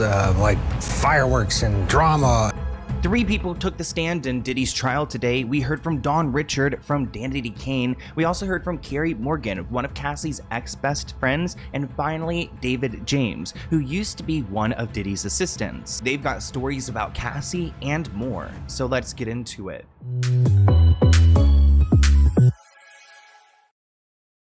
like fireworks and drama. 3 people took the stand in Diddy's trial today. We heard from Dawn Richard from Danity Kane. We also heard from Carrie Morgan, one of Cassie's ex-best friends, and finally David James, who used to be one of Diddy's assistants. They've got stories about Cassie and more, so let's get into it.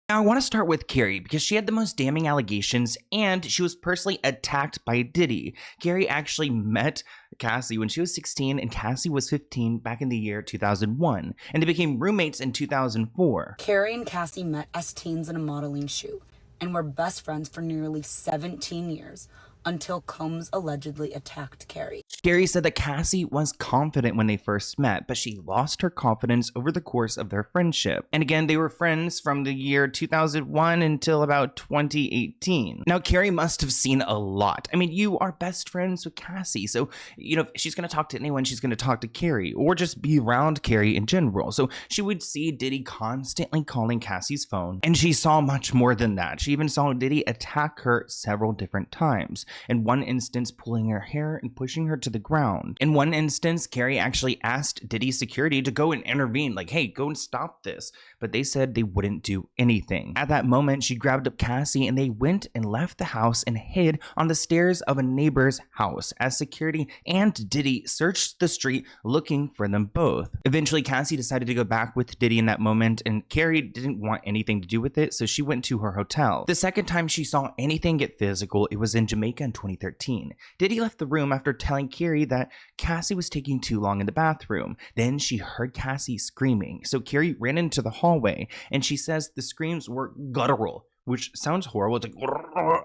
Now, I want to start with Carrie because she had the most damning allegations and she was personally attacked by Diddy. Carrie actually met Cassie when she was 16 and Cassie was 15 back in the year 2001, and they became roommates in 2004. Carrie and Cassie met as teens in a modeling shoot and were best friends for nearly 17 years until Combs allegedly attacked Carrie. Carrie said that Cassie was confident when they first met, but she lost her confidence over the course of their friendship. And again, they were friends from the year 2001 until about 2018. Now, Carrie must have seen a lot. I mean, you are best friends with Cassie, so, you know, if she's going to talk to anyone, she's going to talk to Carrie, or just be around Carrie in general. So she would see Diddy constantly calling Cassie's phone, and she saw much more than that. She even saw Diddy attack her several different times. In one instance, pulling her hair and pushing her to the ground. In one instance, Carrie actually asked Diddy's security to go and intervene, like, hey, go and stop this. But they said they wouldn't do anything. At that moment, she grabbed up Cassie and they went and left the house and hid on the stairs of a neighbor's house as security and Diddy searched the street looking for them both. Eventually, Cassie decided to go back with Diddy in that moment, and Carrie didn't want anything to do with it, so she went to her hotel. The second time she saw anything get physical, it was in Jamaica in 2013. Diddy left the room after telling Carrie that Cassie was taking too long in the bathroom. Then she heard Cassie screaming, so Carrie ran into the hallway, and she says the screams were guttural, which sounds horrible. It's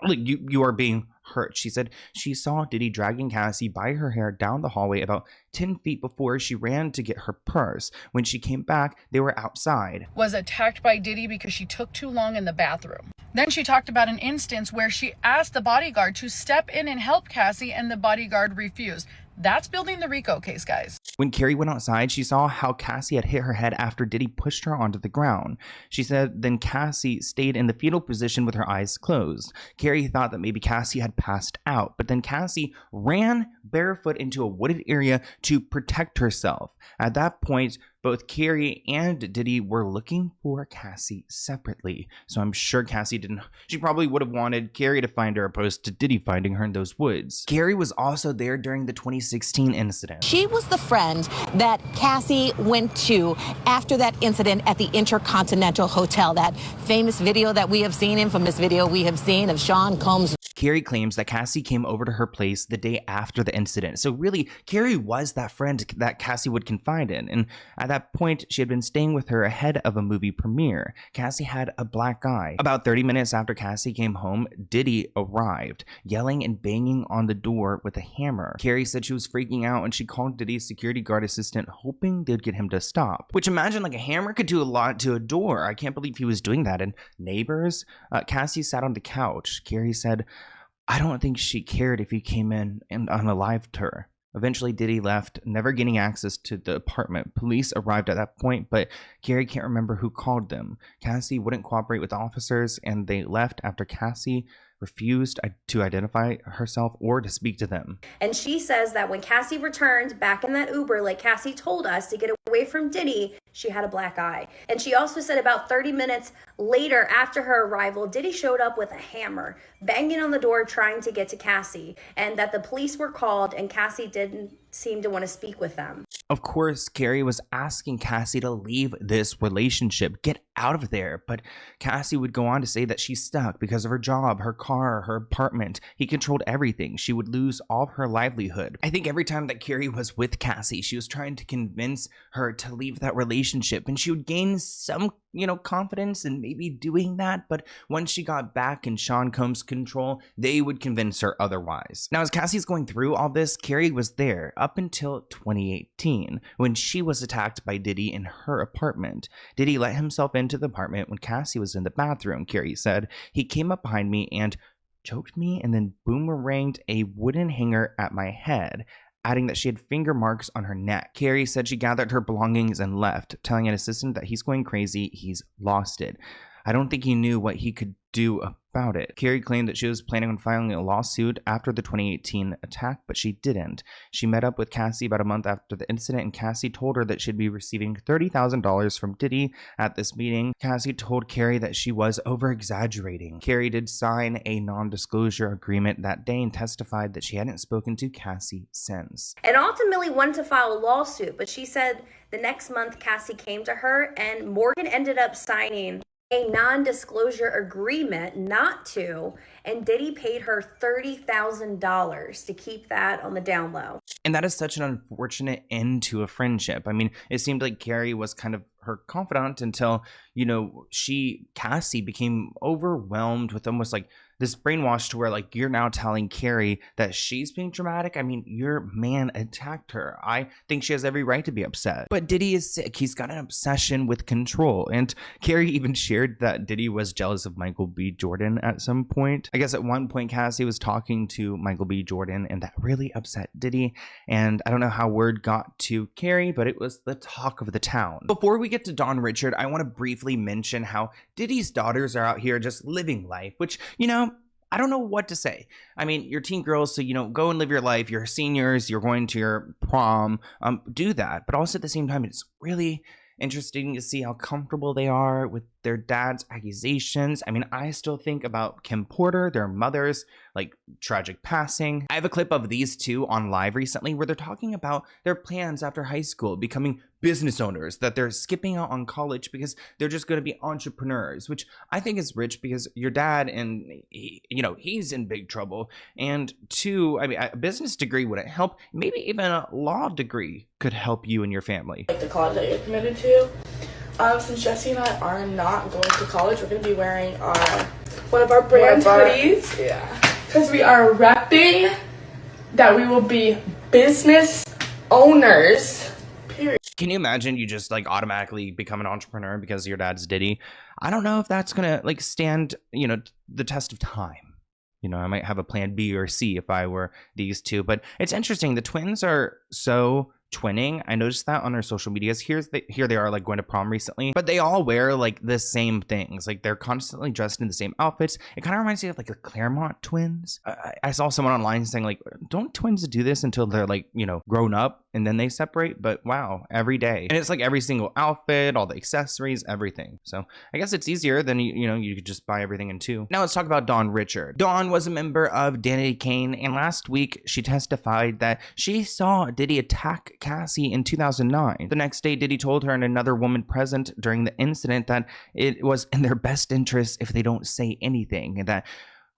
like you are being hurt. She said she saw Diddy dragging Cassie by her hair down the hallway about 10 feet before she ran to get her purse. When she came back, they were outside. Was attacked by Diddy because she took too long in the bathroom. Then she talked about an instance where she asked the bodyguard to step in and help Cassie and the bodyguard refused. That's building the RICO case, guys. When Carrie went outside, she saw how Cassie had hit her head after Diddy pushed her onto the ground. She said then Cassie stayed in the fetal position with her eyes closed. Carrie thought that maybe Cassie had passed out, but then Cassie ran barefoot into a wooded area to protect herself. At that point, both Carrie and Diddy were looking for Cassie separately. So I'm sure Cassie she probably would have wanted Carrie to find her opposed to Diddy finding her in those woods. Carrie was also there during the 2016 incident. She was the friend that Cassie went to after that incident at the Intercontinental Hotel, that famous video that we have seen, infamous video we have seen of Sean Combs. Carrie claims that Cassie came over to her place the day after the incident. So really, Carrie was that friend that Cassie would confide in. And at that point, she had been staying with her ahead of a movie premiere. Cassie had a black eye. About 30 minutes after Cassie came home, Diddy arrived, yelling and banging on the door with a hammer. Carrie said she was freaking out and she called Diddy's security guard assistant, hoping they'd get him to stop. Which, imagine, like, a hammer could do a lot to a door. I can't believe he was doing that. And neighbors? Cassie sat on the couch. Carrie said, I don't think she cared if he came in and unalived her. Eventually, Diddy left, never getting access to the apartment. Police arrived at that point, but Carrie can't remember who called them. Cassie wouldn't cooperate with officers, and they left after Cassie refused to identify herself or to speak to them. And she says that when Cassie returned back in that Uber, like Cassie told us, to get away from Diddy, she had a black eye. And she also said about 30 minutes later, after her arrival, Diddy showed up with a hammer, banging on the door, trying to get to Cassie, and that the police were called and Cassie didn't seem to want to speak with them. Of course, Carrie was asking Cassie to leave this relationship, get out of there. But Cassie would go on to say that she's stuck because of her job, her car, her apartment. He controlled everything. She would lose all of her livelihood. I think every time that Carrie was with Cassie, she was trying to convince her to leave that relationship, and she would gain some, confidence in maybe doing that. But once she got back in Sean Combs' control, they would convince her otherwise. Now, as Cassie's going through all this, Carrie was there up until 2018 when she was attacked by Diddy in her apartment. Diddy let himself into the apartment when Cassie was in the bathroom, Carrie said. He came up behind me and choked me and then boomeranged a wooden hanger at my head, adding that she had finger marks on her neck. Carrie said she gathered her belongings and left, telling an assistant that he's going crazy, he's lost it. I don't think he knew what he could do about it. Carrie claimed that she was planning on filing a lawsuit after the 2018 attack, but she didn't. She met up with Cassie about a month after the incident, and Cassie told her that she'd be receiving $30,000 from Diddy at this meeting. Cassie told Carrie that she was over-exaggerating. Carrie did sign a non-disclosure agreement that day and testified that she hadn't spoken to Cassie since. And ultimately wanted to file a lawsuit, but she said the next month Cassie came to her and Morgan ended up signing a non-disclosure agreement not to, and Diddy paid her $30,000 to keep that on the down low. And that is such an unfortunate end to a friendship. I mean, it seemed like Carrie was kind of her confidant until, you know, Cassie became overwhelmed with almost like this brainwash to where like you're now telling Carrie that she's being dramatic. I mean, your man attacked her. I think she has every right to be upset. But Diddy is sick. He's got an obsession with control. And Carrie even shared that Diddy was jealous of Michael B. Jordan at some point. I guess at one point Cassie was talking to Michael B. Jordan and that really upset Diddy. And I don't know how word got to Carrie, but it was the talk of the town. Before we get to Dawn Richard, I want to briefly mention how Diddy's daughters are out here just living life, which, you know, I don't know what to say. I mean, you're teen girls, so, you know, go and live your life. You're seniors, you're going to your prom, do that. But also at the same time, it's really interesting to see how comfortable they are with their dad's accusations. I mean, I still think about Kim Porter, their mother's like tragic passing. I have a clip of these two on live recently where they're talking about their plans after high school, becoming business owners, that they're skipping out on college because they're just going to be entrepreneurs, which I think is rich because your dad and you know, he's in big trouble. And two, I mean, a business degree wouldn't help. Maybe even a law degree could help you and your family. Like the college that you're committed to. Since Jesse and I are not going to college, we're going to be wearing one of our brand hoodies. Yeah. Because we are repping that we will be business owners. Period. Can you imagine you just like automatically become an entrepreneur because your dad's Diddy? I don't know if that's going to like stand, you know, the test of time. You know, I might have a plan B or C if I were these two, but it's interesting. The twins are so twinning. I noticed that on their social medias. Here they are like going to prom recently, but they all wear like the same things. Like they're constantly dressed in the same outfits. It kind of reminds me of like the Claremont twins. I saw someone online saying like, don't twins do this until they're like, you know, grown up and then they separate? But wow, every day. And it's like every single outfit, all the accessories, everything. So I guess it's easier than, you know, you could just buy everything in two. Now let's talk about Dawn Richard. Dawn was a member of Danity Kane, and last week she testified that she saw Diddy attack Cassie in 2009. The next day, Diddy told her and another woman present during the incident that it was in their best interest if they don't say anything, and that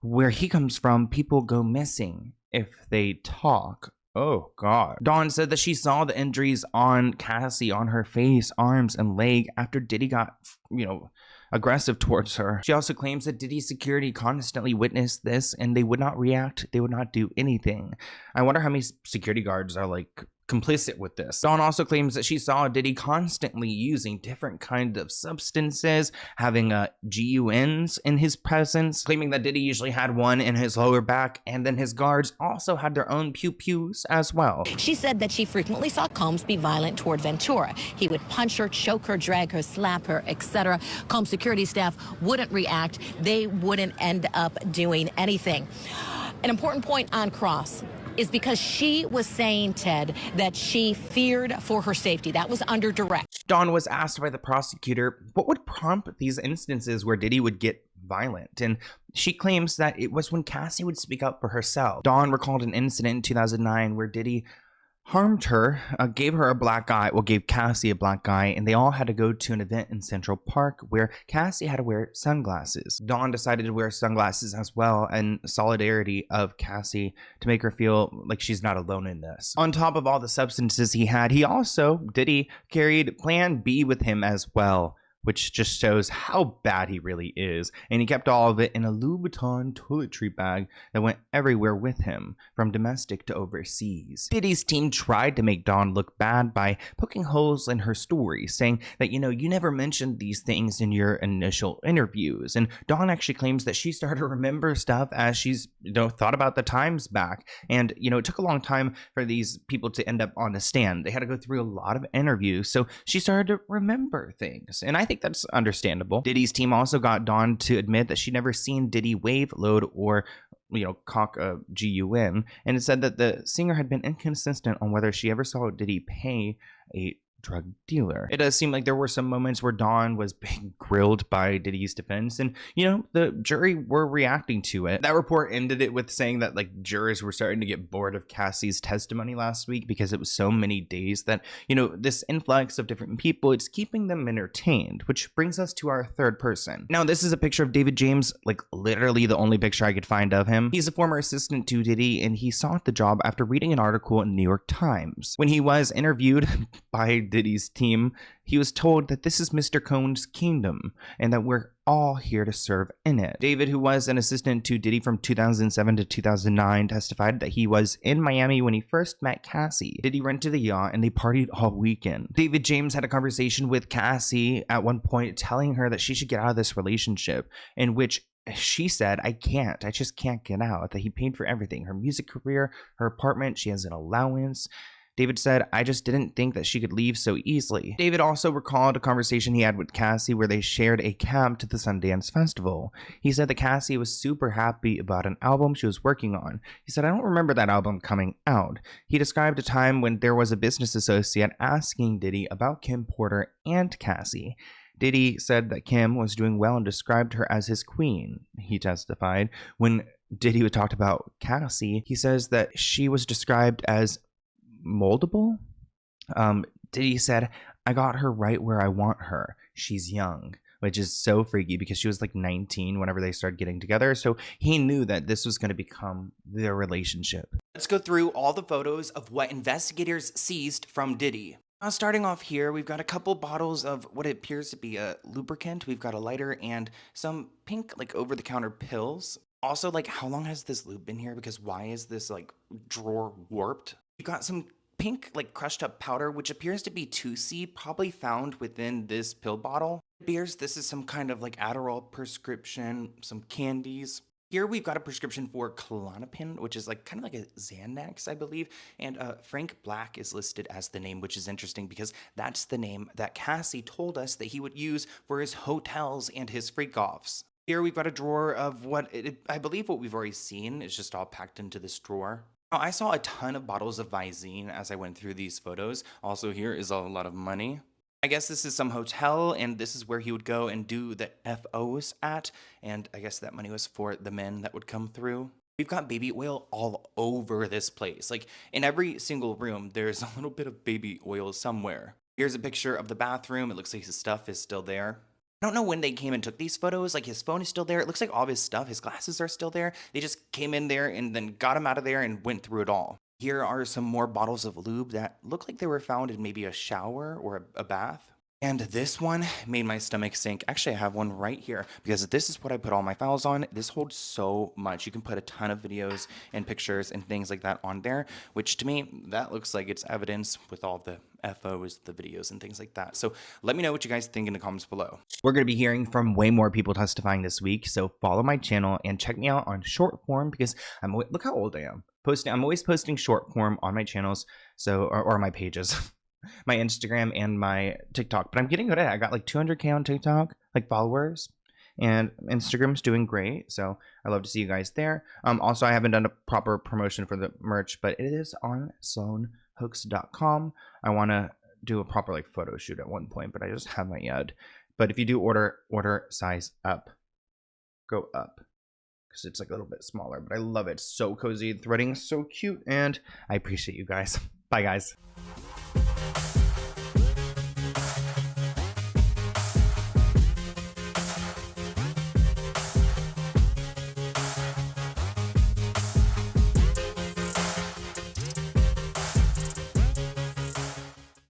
where he comes from, people go missing if they talk. Oh God. Dawn said that she saw the injuries on Cassie on her face, arms, and leg after Diddy got, you know, aggressive towards her. She also claims that Diddy's security constantly witnessed this and they would not react. They would not do anything. I wonder how many security guards are like complicit with this. Dawn also claims that she saw Diddy constantly using different kinds of substances, having GUNs in his presence, claiming that Diddy usually had one in his lower back, and then his guards also had their own pew-pews as well. She said that she frequently saw Combs be violent toward Ventura. He would punch her, choke her, drag her, slap her, etc. Combs security staff wouldn't react. They wouldn't end up doing anything. An important point on Cross is because she was saying, Ted, that she feared for her safety. That was under direct. Dawn was asked by the prosecutor what would prompt these instances where Diddy would get violent, and she claims that it was when Cassie would speak up for herself. Dawn recalled an incident in 2009 where Diddy harmed her, gave her a black eye, well, gave Cassie a black eye, and they all had to go to an event in Central Park where Cassie had to wear sunglasses. Dawn decided to wear sunglasses as well in solidarity of Cassie to make her feel like she's not alone in this. On top of all the substances he had, he also, Diddy, carried Plan B with him as well, which just shows how bad he really is. And he kept all of it in a Louis Vuitton toiletry bag that went everywhere with him, from domestic to overseas. Diddy's team tried to make Dawn look bad by poking holes in her story, saying that, you know, you never mentioned these things in your initial interviews. And Dawn actually claims that she started to remember stuff as she's, you know, thought about the times back. And, you know, it took a long time for these people to end up on the stand. They had to go through a lot of interviews. So she started to remember things. And I think think that's understandable. Diddy's team also got Dawn to admit that she'd never seen Diddy wave, load, or cock a GUN, and it said that the singer had been inconsistent on whether she ever saw Diddy pay a drug dealer. It does seem like there were some moments where Dawn was being grilled by Diddy's defense, and the jury were reacting to it. That report ended it with saying that jurors were starting to get bored of Cassie's testimony last week because it was so many days that this influx of different people, it's keeping them entertained, which brings us to our third person. Now this is a picture of David James, literally the only picture I could find of him. He's a former assistant to Diddy, and he sought the job after reading an article in the New York Times. When he was interviewed by Diddy's team, he was told that this is Mr. Cohn's kingdom and that we're all here to serve in it. David, who was an assistant to Diddy from 2007 to 2009, testified that he was in Miami when he first met Cassie. Diddy rented a yacht and they partied all weekend. David James had a conversation with Cassie at one point telling her that she should get out of this relationship, in which she said, I just can't get out, that he paid for everything, her music career, her apartment, she has an allowance. David said, I just didn't think that she could leave so easily. David also recalled a conversation he had with Cassie where they shared a cab to the Sundance Festival. He said that Cassie was super happy about an album she was working on. He said, I don't remember that album coming out. He described a time when there was a business associate asking Diddy about Kim Porter and Cassie. Diddy said that Kim was doing well and described her as his queen, he testified. When Diddy talked about Cassie, he says that she was described as moldable. Diddy said, I got her right where I want her. She's young, which is so freaky because she was 19 whenever they started getting together. So he knew that this was going to become their relationship. Let's go through all the photos of what investigators seized from Diddy. Now, starting off here, we've got a couple bottles of what appears to be a lubricant. We've got a lighter and some pink, over-the-counter pills. Also, how long has this lube been here? Because why is this, drawer warped? We've got some pink, crushed up powder, which appears to be 2C, probably found within this pill bottle. It appears this is some kind of Adderall prescription, some candies. Here we've got a prescription for Klonopin, which is kind of like a Xanax, I believe. And Frank Black is listed as the name, which is interesting because that's the name that Cassie told us that he would use for his hotels and his freak-offs. Here we've got a drawer of I believe what we've already seen is just all packed into this drawer. Now, I saw a ton of bottles of Visine as I went through these photos. Also, here is a lot of money. I guess this is some hotel, and this is where he would go and do the FOs at, and I guess that money was for the men that would come through. We've got baby oil all over this place. In every single room, there's a little bit of baby oil somewhere. Here's a picture of the bathroom. It looks like his stuff is still there. I don't know when they came and took these photos. His phone is still there. It looks like all of his stuff, his glasses are still there. They just came in there and then got him out of there and went through it all. Here are some more bottles of lube that look like they were found in maybe a shower or a bath. And this one made my stomach sink. Actually, I have one right here because this is what I put all my files on. This holds so much. You can put a ton of videos and pictures and things like that on there, which to me, that looks like it's evidence with all the FOs, the videos and things like that. So let me know what you guys think in the comments below. We're going to be hearing from way more people testifying this week. So follow my channel and check me out on short form because look how old I am. I'm always posting short form on my channels. So, or my pages. My Instagram and my TikTok, but I'm getting good at it. I got 200K on TikTok, followers, and Instagram's doing great. So I love to see you guys there. Also, I haven't done a proper promotion for the merch, but it is on SloanHooks.com. I want to do a proper photo shoot at one point, but I just haven't yet. But if you do order size up, go up. Because it's a little bit smaller, but I love it. So cozy, threading so cute, and I appreciate you guys. Bye, guys.